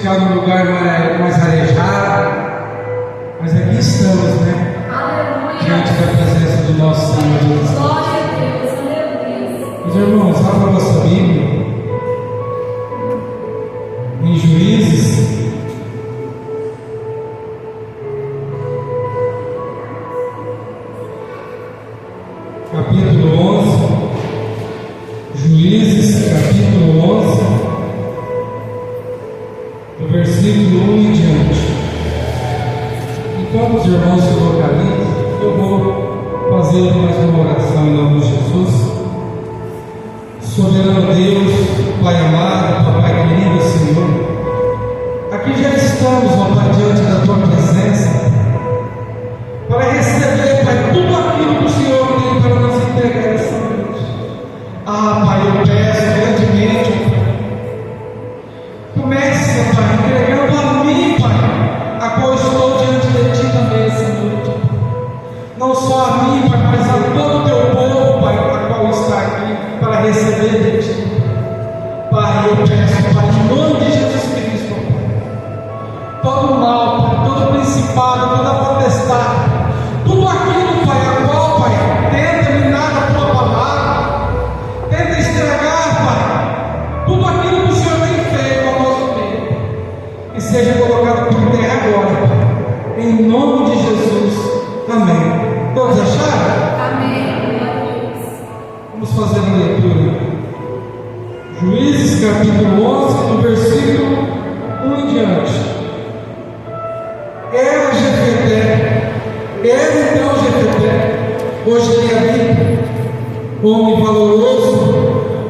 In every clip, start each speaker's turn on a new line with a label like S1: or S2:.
S1: ficar num lugar mais arejado, mas aqui estamos, né? Diante da presença do nosso Senhor Jesus.
S2: Glória a Deus, aleluia.
S1: Meus irmãos, abra a vossa Bíblia em Juízes, capítulo 11. Juízes, capítulo 11, do versículo 1 em diante. Enquanto os irmãos se localizam, eu vou fazer mais uma oração em nome de Jesus. Soberano Deus, Pai amado, Papai querido, Senhor, aqui já estamos, ó Pai, diante da Tua presença, para receber, Pai, tudo aquilo que o Senhor tem para nos entregar essa noite. Ah, Pai, eu peço grandemente, comece, Pai, entregando a mim, Pai, a qual estou diante de Ti também essa noite. Não só a mim, Pai, mas a todo o Teu povo, Pai, a qual está aqui, para receber de Ti. Pai, eu peço, Pai, em nome de Jesus Cristo, Pai, todo mal, Pai, todo principado, toda potestade, tudo aquilo, Pai, a qual, Pai, tenta minar a Tua palavra, tenta estragar, Pai, tudo aquilo que o Senhor tem feito ao nosso meio, que seja colocado por terra agora, Pai, em nome de Jesus, amém. Todos acharam?
S2: Amém. Glória a Deus.
S1: Vamos fazer a leitura. Juízes, capítulo 11, do versículo 1 em diante. Era então Jefté, hoje tem a Bíblia, homem valoroso,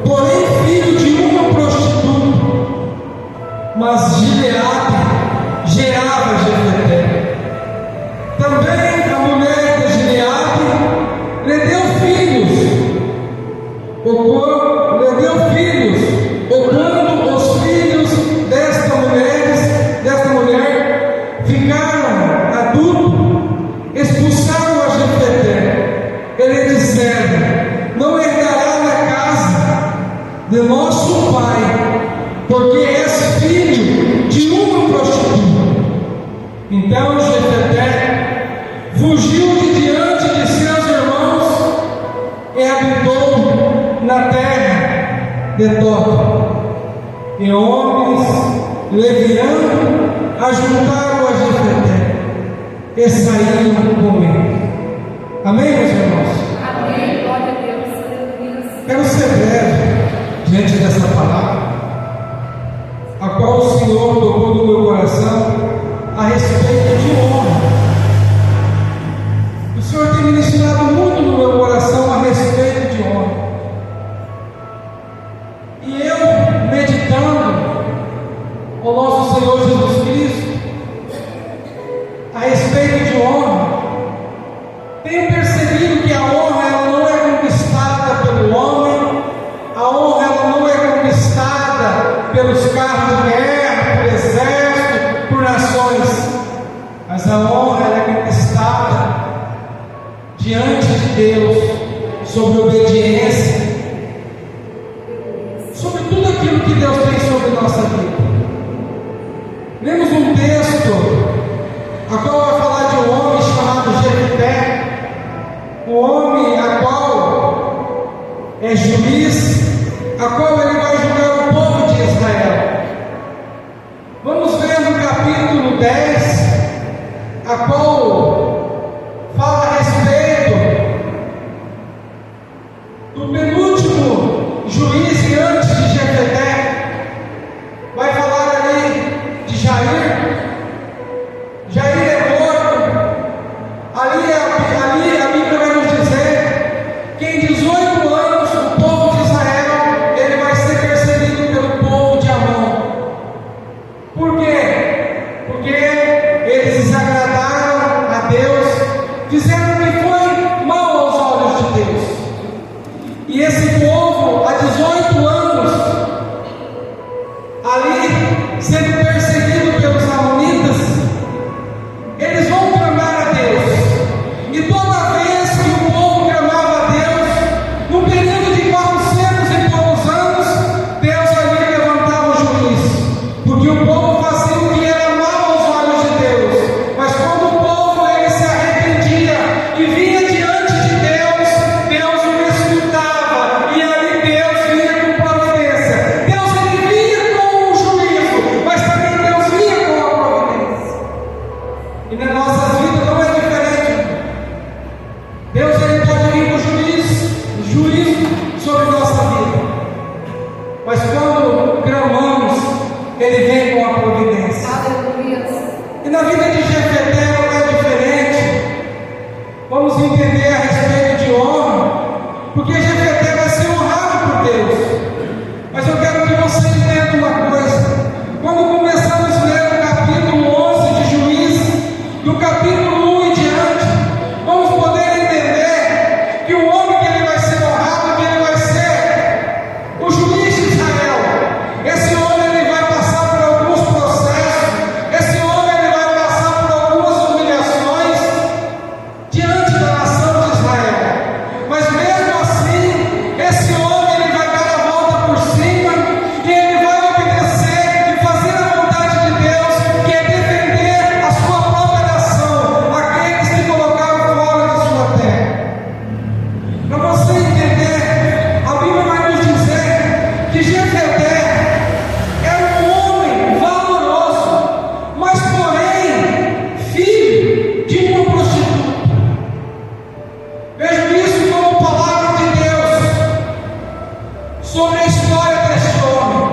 S1: porém filho de uma prostituta, mas Gileade gerava Jefté. Também a mulher de Gileade lhe deu filhos, ou quando os filhos desta mulher ficaram adultos, expulsaram a Jefté. Ele disseram: não herdará na casa de nosso pai, porque és filho de uma prostituta. Então Jefté fugiu de diante de seus irmãos e habitou na terra de Tob. E homens leviando ajuntaram a Jefté e saíram com ele. Amém, meus irmãos?
S2: Amém. Glória a Deus, aleluia.
S1: Quero ser breve diante dessa palavra, a qual o Senhor tocou no meu coração a respeito de honra. O Senhor tem ministrado muito no meu coração a respeito de honra. E eu, meditando o nosso Senhor Jesus Cristo a respeito de honra, tenho percebido que a honra ela não é conquistada pelo homem, a honra ela não é conquistada pelos carros de guerra, por exército, por nações, mas a honra ela é conquistada diante de Deus, sobre obediência, sobre tudo aquilo que Deus tem sobre nossa vida. Lemos um texto, a qual vai falar de um homem chamado Jefté, um homem a qual é juiz, a qual ele vai julgar o povo de Israel. Vamos ver no capítulo 10, a qual fala a respeito do penúltimo juiz antes de Jefté. Vai falar ali de Jair. Jair é morto. Ali a Bíblia vai nos dizer que em 18 anos o povo de Israel ele vai ser perseguido pelo povo de Amon. Por quê? Porque eles desagradaram a Mas quando clamamos, Ele vem com a providência.
S2: Aleluia.
S1: E na vida de Jefté não é diferente. Vamos entender a respeito de homem, porque Jefté vai ser honrado por Deus. Mas eu quero que você entenda uma coisa. Quando começamos a ler o capítulo 11 de Juízes, do capítulo 1 em diante, vamos poder entender que o homem que ele vai ser honrado, que ele vai ser o juiz de Israel. Esse homem ele vai passar por alguns processos, esse homem ele vai passar por algumas humilhações diante da nação de Israel. Mas mesmo assim, esse homem ele vai dar a volta por cima e ele vai obedecer e fazer a vontade de Deus, que é defender a sua própria nação, aqueles que colocaram fora de sua terra. Para você entender, a Bíblia vai nos dizer que Jefté era um homem valoroso, mas porém filho de uma prostituta. Vejo isso como palavra de Deus sobre a história deste homem,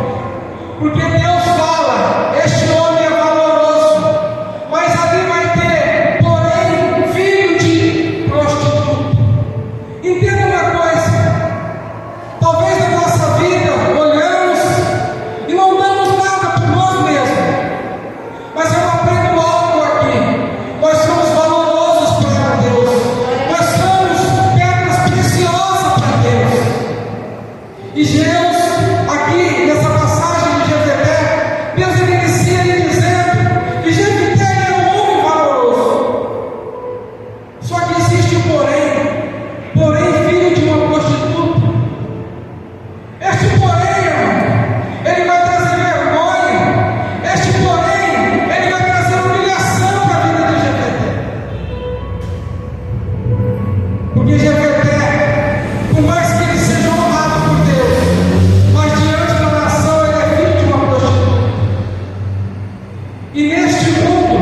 S1: porque Deus fala: este homem é valoroso, mas ali vai ter, porém, filho de prostituta. Entenda uma coisa: talvez na nossa vida olhamos e não damos nada por nós mesmos, mas eu aprendo algo aqui. Nós somos valorosos para Deus, nós somos pedras preciosas para Deus. E Deus, aqui nessa passagem de Jefté, Deus ele inicia ele dizendo que Jefté era um homem valoroso. Só que existe um porém filho de uma prostituta. Este porém, irmão, ele vai trazer vergonha. Este porém, ele vai trazer humilhação para a vida de Jefté. Porque Jefté, por mais que ele seja honrado por Deus, mas diante da nação ele é filho de uma prostituta. E neste mundo,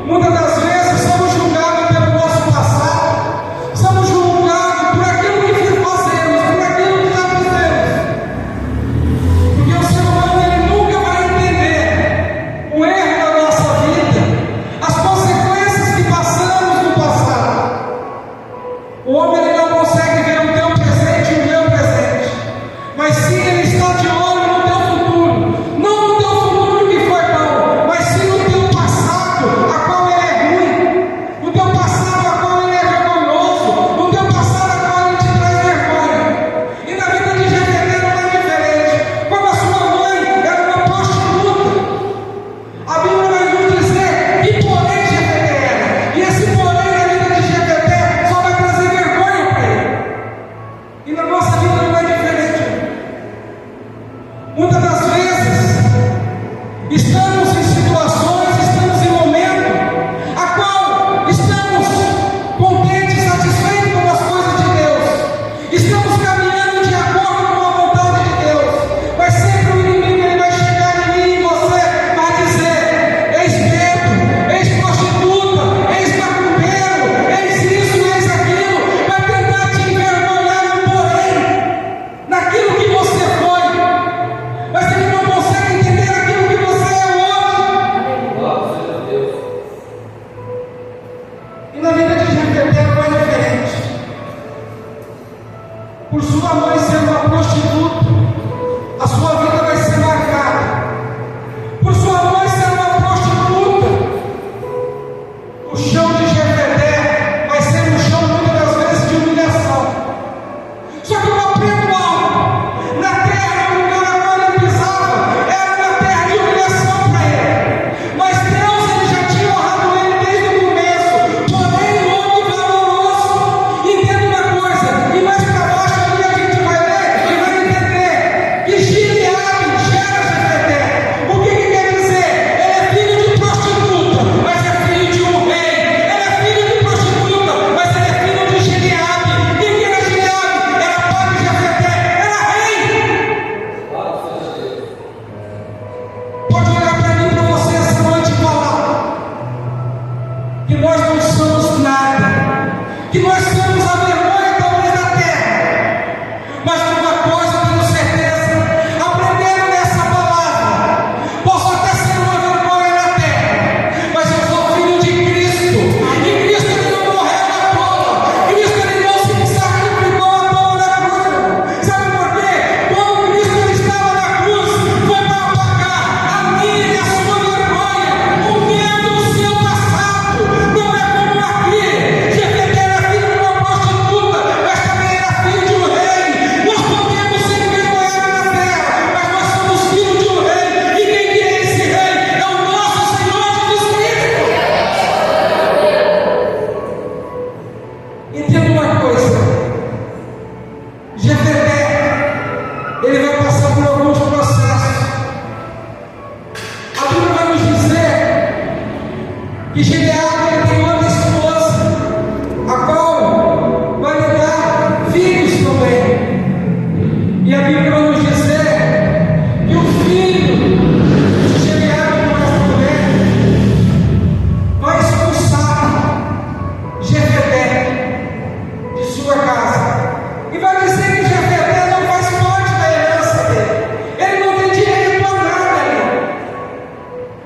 S1: muitas das vezes somos julgados pelo nosso passado, somos julgados por aquilo que fazemos, por aquilo que já fizemos. Porque o ser humano ele nunca vai entender o erro da nossa vida, as consequências que passamos no passado. O homem ele não consegue ver o teu presente e o meu presente, mas sim ele está de olho no teu futuro, não no teu futuro que foi bom, mas sim no teu passado, a qual ele é ruim, no teu passado, a qual ele é vergonhoso, no teu passado, a qual ele te traz vergonha. E na vida de Jefté não é diferente. Como a sua mãe era uma prostituta, a Bíblia vai nos dizer que porém Jefté era, e esse porém na vida de Jefté só vai trazer vergonha para ele. E na nossa vida não é diferente. Muitas das vezes estamos em situações, estamos em momentos a qual estamos contentes, satisfeitos com as coisas de Deus, estamos caminhando de acordo com a vontade de Deus, mas sempre o inimigo ele vai chegar em mim e você vai dizer: eis bebo, eis prostituta, eis macumbeiro, eis isso, eis aquilo, vai tentar te envergonhar no porém, naquilo que você foi, mas ele não consegue entender aquilo que você é hoje.
S3: Louvado seja Deus.
S1: E na vida de Jefté não é diferente. Por sua mãe ser uma prostituta, a sua vida vai ser marcada. Por sua mãe ser uma prostituta, o chão de Jefté vai ser um chão muitas das vezes de humilhação. Só que eu aprendo algo: na terra, no lugar a qual ele pisava, era uma terra de humilhação para ele. Mas Deus ele já tinha honrado ele desde o começo. Porém, o homem valoroso, entenda uma coisa, e mais para baixo ali a gente vai ler e vai entender que Gileade que Gileade ele tem outra esposa, a qual vai lhe dar filhos também. E a Bíblia vai nos dizer que o filho de Gileade com essa mulher vai expulsar Jefté de sua casa. E vai dizer que Jefté não faz parte da herança dele. Ele não tem direito a nada ali.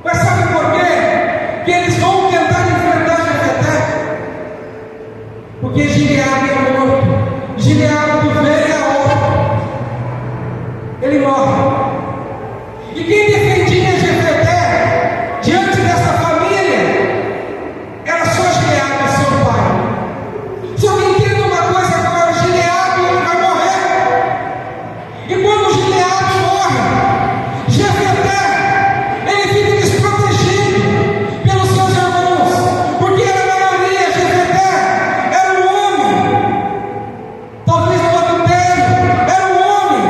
S1: Mas sabe por quê? Que eles vão tentar enfrentar Jefté. Porque Gileade é morto. Gileade do velho é outro. Ele morre. E quem defendia Jefté diante dessa família era só Gileade, seu pai. Só que entenda uma coisa agora: Gileade ele vai morrer. E quando Gileade morre, Jefté ele fica desprotegido pelos seus irmãos, porque na maioria Jefté era um homem, talvez no adultério, era um homem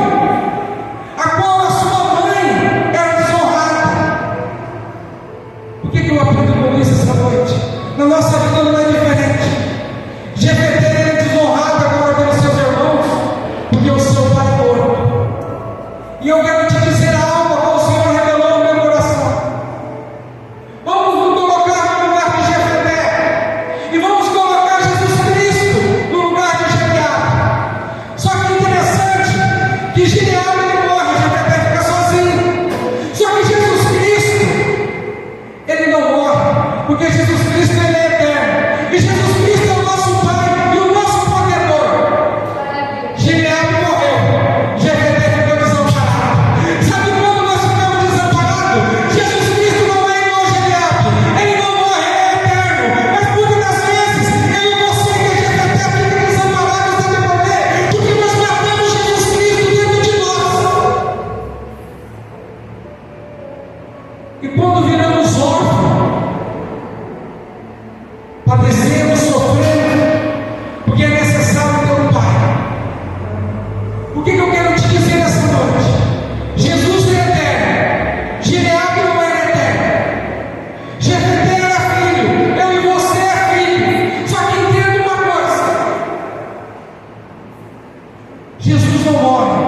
S1: a qual a sua mãe era desonrada. Por que eu aprendo com isso essa noite? Na nossa vida não é diferente. Jefté é desonrado agora pelos seus irmãos, porque o seu pai é morto. E eu quero te dizer algo que o Senhor revelou no meu coração. Vamos nos colocar no lugar de Jefté e vamos colocar Jesus Cristo no lugar de Gileade. Só que interessante que Gileade ele morre, Jefté fica sozinho. Só que Jesus Cristo ele não morre, porque Jesus Cristo ele é eterno. E Jesus Cristo é o nosso Pai e o nosso protetor. Gileade morreu, Jefté ficou desamparado. Sabe quando nós ficamos desamparados? Jesus Cristo não é igual a Gileade. Ele não morre, ele é eterno. Mas muitas das vezes, eu e você que é Jefté fica desamparado, sabe por quê? Porque nós matamos Jesus Cristo dentro de nós. E quando viramos órfãos, padecemos, sofrendo, porque é necessário ter um pai. O que eu quero te dizer nessa noite? Jesus é eterno, Gileade não era eterno. Jefté era filho, eu e você é filho. Só que entenda uma coisa: Jesus não morre.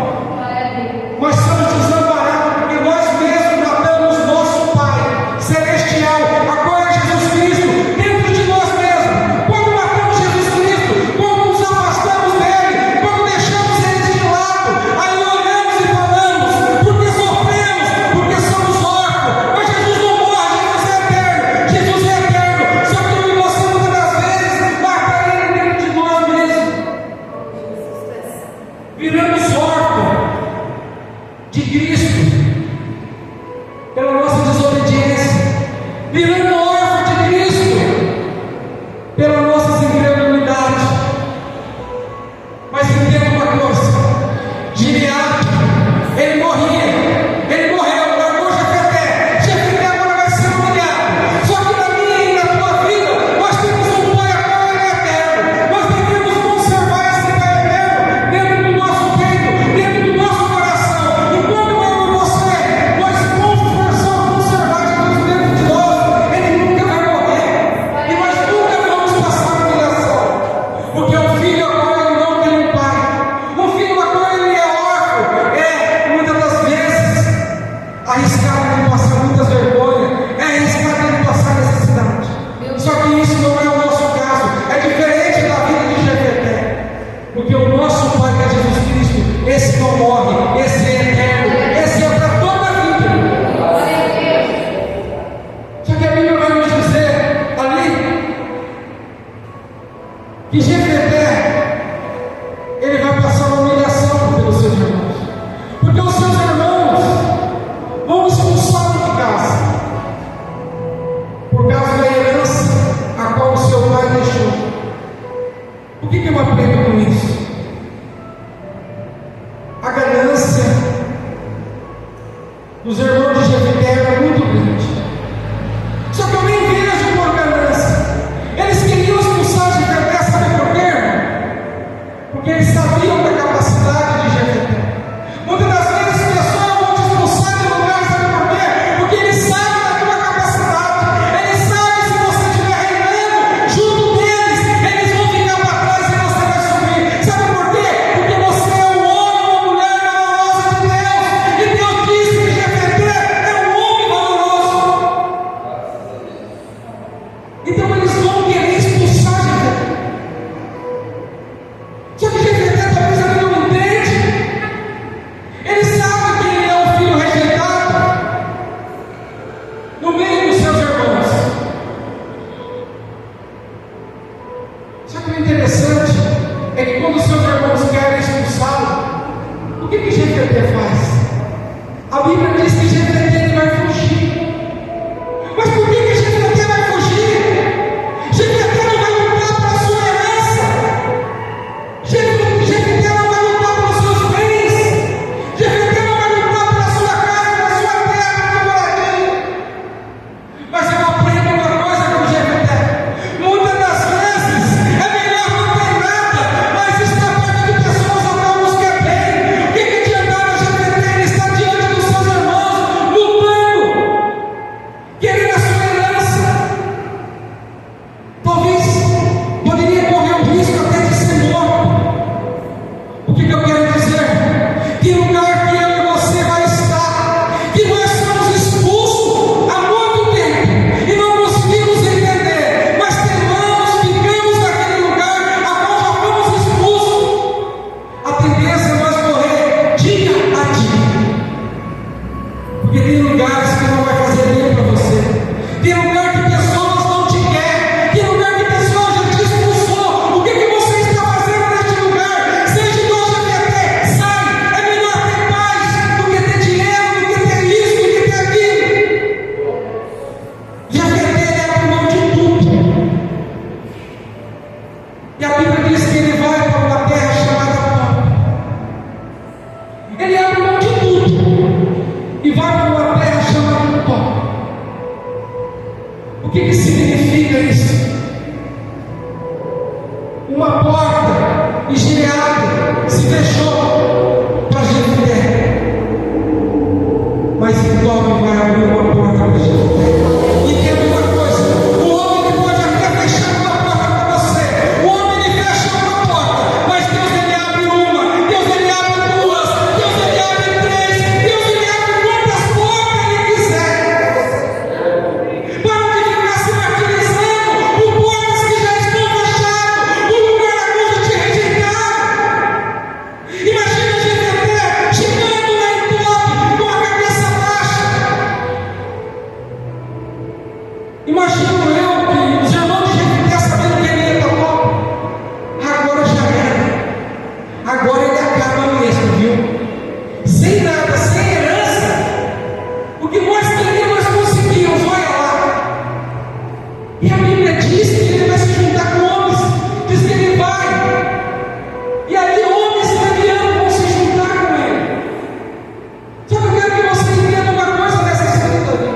S1: Nós somos desamparados porque nós mesmos matamos nosso Pai Celestial, a qual é Jesus Cristo, dentro de nós mesmos. Quando matamos Jesus Cristo, quando nos afastamos dele, quando deixamos ele de lado, aí olhamos e falamos, porque sofremos, porque somos órfãos. Mas Jesus não morre, Jesus é eterno. Jesus é eterno. Só que eu e você muitas das vezes mata ele dentro de nós mesmos. Viramos órfãos de Cristo pela nossa desobediência, virando órfão de Cristo pela nossa incredulidade. Mas entenda uma coisa: Gileade, ele morria, ele morreu, largou Jefté. Jefté agora vai ser humilhado. Só que na minha e na tua vida, nós temos um Pai a qual ele é eterno. Nós devemos conservar esse Pai eterno dentro do nosso peito, dentro do nosso coração. E quando eu e você, nós conversamos, conservar Jesus dentro de nós, ele nunca vai morrer. E nós nunca vamos passar humilhação. Porque o filho a qual ele não tem um pai, o filho a qual ele é órfão, muitas das vezes arriscado ele passar muitas vergonhas, é arriscado ele passar necessidade. Só que isso não é o nosso caso, é diferente da vida de Jefté. Porque o nosso Pai que é Jesus Cristo, esse não morre, esse é eterno, esse é para toda a vida. Só que a Bíblia vai nos dizer ali que Jefté ele vai passar uma humilhação pelos seus irmãos, porque os seus irmãos vão expulsá-lo de casa por causa da herança a qual o seu pai deixou. O que eu aprendo com isso? A ganância dos irmãos de Jefté era muito grande. Só que eu nem vejo por ganância. Eles queriam expulsar Jefté, sabe por quê? Porque eles sabiam da capacidade de Jefté. Muitas das vezes pessoas vão te expulsar de lugar, sabe por quê? Porque eles sabem da tua capacidade. Eles sabem se você Porque tem lugares que não vai fazer bem para você. Tem lugar que pessoas não te querem. Tem lugar que pessoas já te expulsou. O que você está fazendo neste lugar? Seja de hoje até sai. É melhor ter paz do que ter dinheiro, do que ter isso, do que ter aquilo. Jefté, ele abre mão de tudo. E a Bíblia diz que ele vai para uma terra chamada Moab. Ele abre mão de tudo e vai para uma terra chamada Moab. O que significa isso? Uma porta engineada se fechou para Jefté, mas então vai abrir uma porta para Jefté. Entenda uma coisa: o homem ele pode até fechar uma porta para você, o homem ele fecha uma porta, mas Deus ele abre uma, Deus ele abre duas, Deus ele abre três, Deus ele abre quantas portas ele quiser. Para de ficar se martirizando por portas que já estão fechadas, por lugar a coisa te rejeitaram. Imagina Jefté chegando lá em Tob com a cabeça baixa. Imagino eu que os irmãos de Jefté sabendo que ele ia para Tob. Agora já era. Agora ele acaba mesmo, viu? Sem nada, sem herança. O que nós queríamos, nós conseguimos, olha lá. E a Bíblia diz que ele vai se juntar com homens. Diz que ele vai. E ali homens levianos vão se juntar com ele. Só que eu quero que você entenda uma coisa nessa história.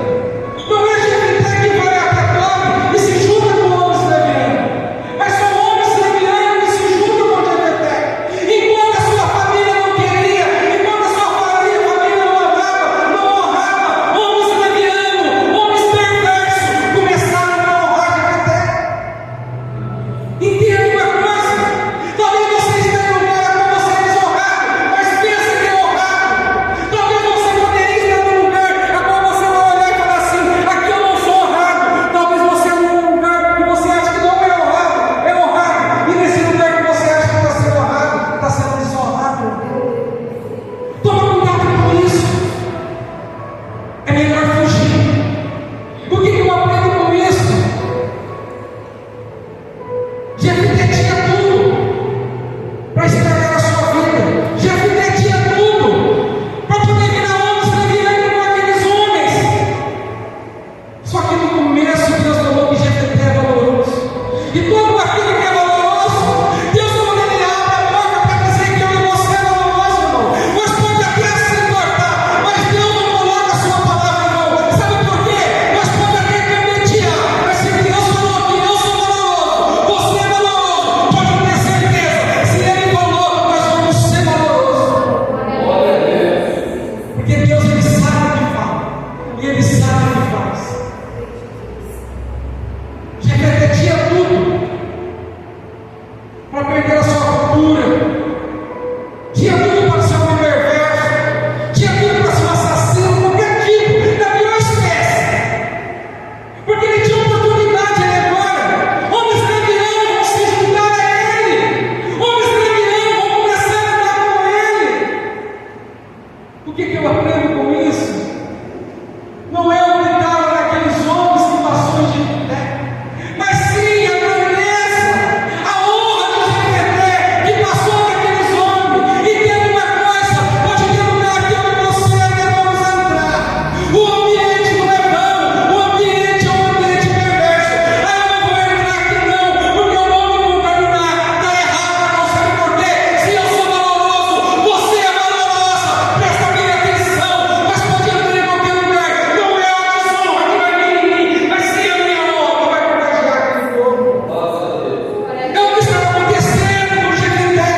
S1: Não é Jefté que vai até Tob e se junta com homens levianos, mas são homens levianos que se juntam com Jefté. Enquanto a sua família não queria, enquanto a sua família não honrava, homens levianos, homens perversos começaram a honrar Jefté. Entenda uma coisa: talvez você esteja no lugar a qual você é desonrado, mas pensa que é honrado. Talvez você poderia estar no lugar a qual você vai olhar e falar assim: aqui eu não sou honrado. Talvez você esteja num lugar que você acha que não é honrado, é honrado. E nesse lugar que você acha que está sendo honrado, está sendo desonrado. Toma cuidado com isso. É melhor fugir. O que eu aprendo com isso? Jefté tinha tudo para estragar a sua vida. Jefté tinha tudo para poder virar homens levianos com aqueles homens. Só que no começo Deus falou que Jefté é valoroso. E todo aquele que é valoroso, Deus quando ele abre a boca para dizer que eu e você é valoroso, irmão. Nós pode até se importar, mas Deus não coloca a sua palavra em mão. Sabe por quê? Nós pode até capetear, mas se Deus falou que eu sou valoroso, você é valoroso, pode ter certeza. Se Ele falou, nós vamos ser valorosos. Porque Deus ele sabe o que fala e Ele sabe o que faz. Jefté tinha tudo para perder a sua cultura, tinha tudo para ser um homem perverso, tinha tudo para ser um assassino, qualquer tipo, da pior espécie, porque ele tinha oportunidade ali agora. Homens levianos vão se juntar a ele, homens levianos vão começar a andar com ele. O que eu aprendo com isso? Não é o que estava naqueles homens que passou em Jefté, mas sim a grandeza, a honra de Jefté que passou naqueles homens. E tem uma coisa: pode ter lugar que eu e você devemos entrar. O ambiente não é bom, o ambiente é um ambiente perverso. Ah, eu não vou entrar aqui não, porque eu não me contaminar. Está errado, não sabe por quê? Se eu sou valoroso, você é valorosa. Presta bem atenção. Mas pode entrar em qualquer lugar. Não é a desonra que vai vir em mim, mas sim a minha honra que vai contagiar aquele povo. É o que está acontecendo com Jefté.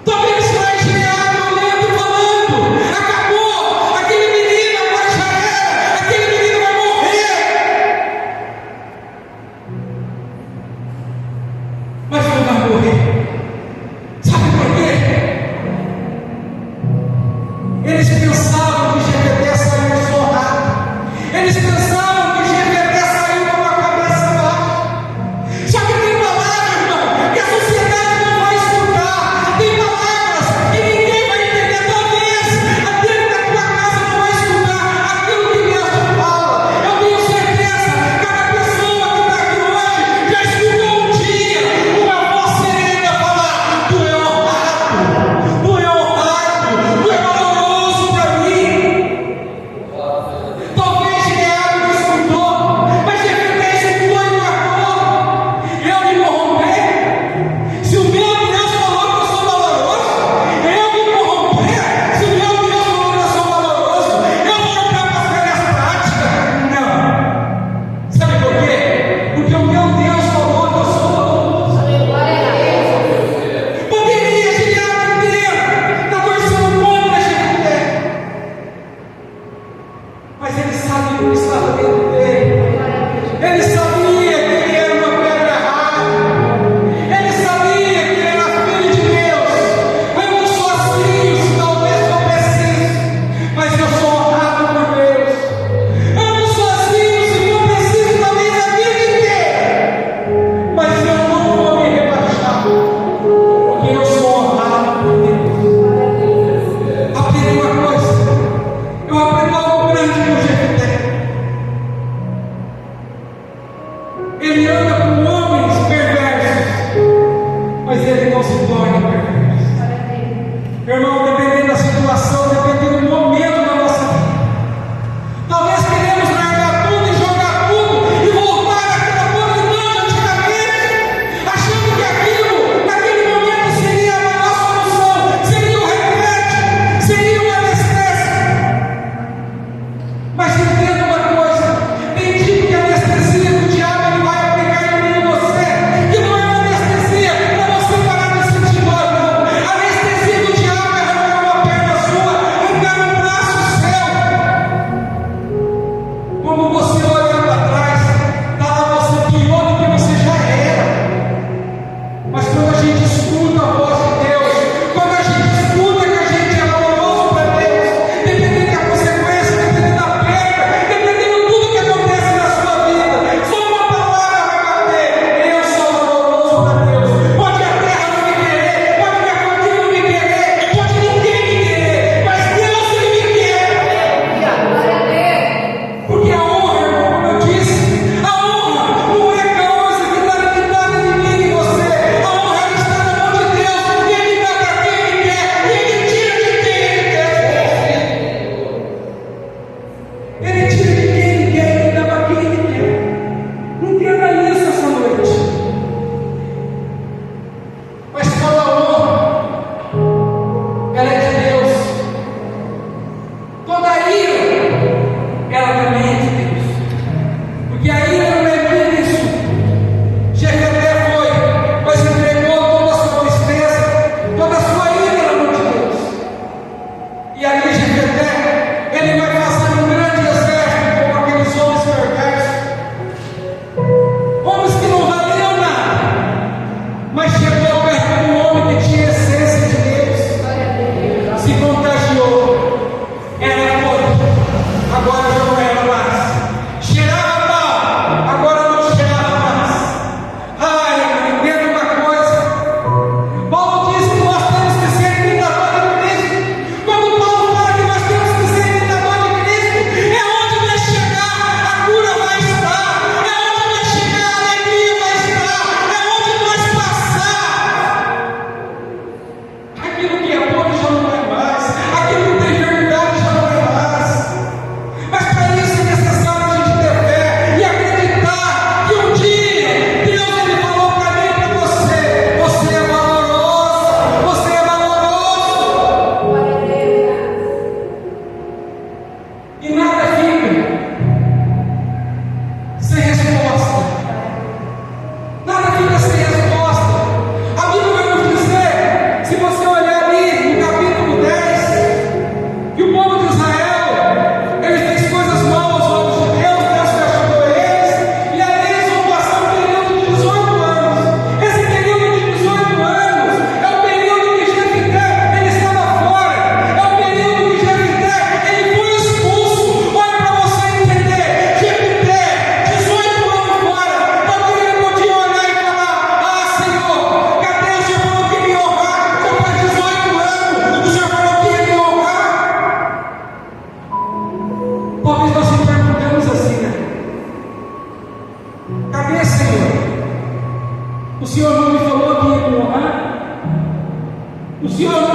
S1: Talvez lá em Gileade olhando e falando: acabou, aquele menino agora já era, aquele menino vai morrer. Mas não vai morrer. Sabe por quê? Eles pensavam que Jefté saiu desonrado. Eles pensavam que Jefté saiu com a cabeça baixa. Só que tem palavras, irmão, que a sociedade não vai escutar. Tem palavras que ninguém vai entender. Talvez dentro da tua casa Toda a ira, ela também é de Deus. Porque a ira não é minha nem sua. Jefté foi, mas entregou toda a sua tristeza, toda a sua ira na mão de Deus. E ali Jefté, ele vai fazer um grande exército com aqueles homens perversos. Homens que não valiam nada. Mas chegou perto de um homem que tinha essência de Deus. Se contagiou. Era podre, agora já não era mais. Cheirava mal, agora não cheirava mais. Ai, entenda uma coisa. Paulo diz que nós temos que ser imitadores de Cristo. Quando Paulo fala que nós temos que ser imitadores de Cristo, é onde vai chegar, a cura vai estar. É onde vai chegar, a alegria vai estar. É onde nós passar. Aquilo que é podre já não vai mais. Aquilo que tem enfermidade já não vai mais. Mas para isso é necessário a gente ter fé e acreditar que um dia Deus ele falou para mim e para você: você é valoroso, você é valoroso.
S2: Glória a Deus.
S1: E nada fica sem resposta. Nada fica sem resposta. A Bíblia vai nos dizer, se você olhar ali no capítulo 10, que o povo de Israel, ele fez coisas mal aos olhos de Deus, Deus castigou eles, e ali eles vão passar um período de 18 anos. Esse período de 18 anos é o período que Jefté, ele estava fora, é o período que Jefté, ele foi expulso. Olha para você entender, Jefté, 18 anos fora, talvez ele podia olhar e falar: ah, Senhor, cadê o Senhor falou que ia me honrar? Já faz 18 anos, o Senhor falou que ia me honrar. Talvez nós se perguntamos assim, né? Cadê, Senhor? O Senhor não me falou que ia me honrar? O Senhor